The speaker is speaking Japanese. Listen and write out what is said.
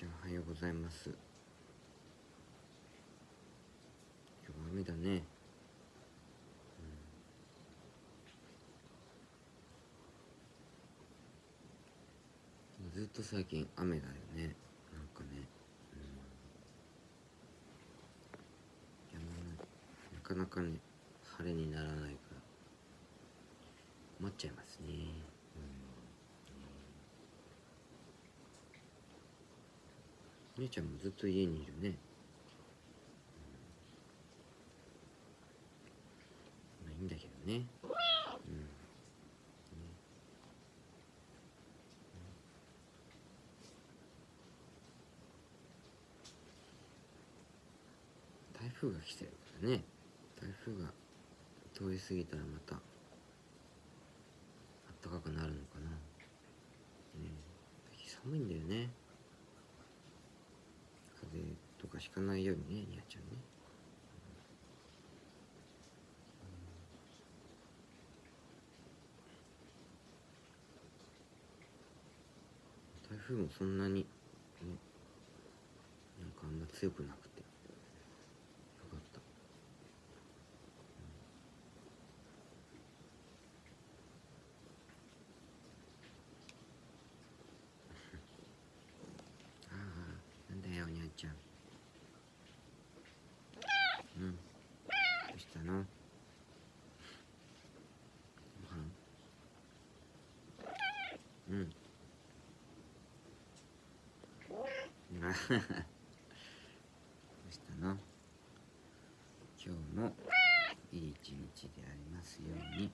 ちゃんおはようございます。今日は雨だね。ずっと最近雨だよね。なんかね、やまない。なかなかね、晴れにならないから困っちゃいますね。姉ちゃんもずっと家にいるね。まあいいんだけどね。台風が来てるからね。台風が通り過ぎたらまた暖かくなるのかな。寒いんだよね。風邪とかひかないようにね、にあちゃんね。台風もそんなにね、なんかあんま強くなくてよかった。ああ、なんだよにゃんちゃん。どうしたの？ご飯？どうしたの？今日もいい一日でありますように。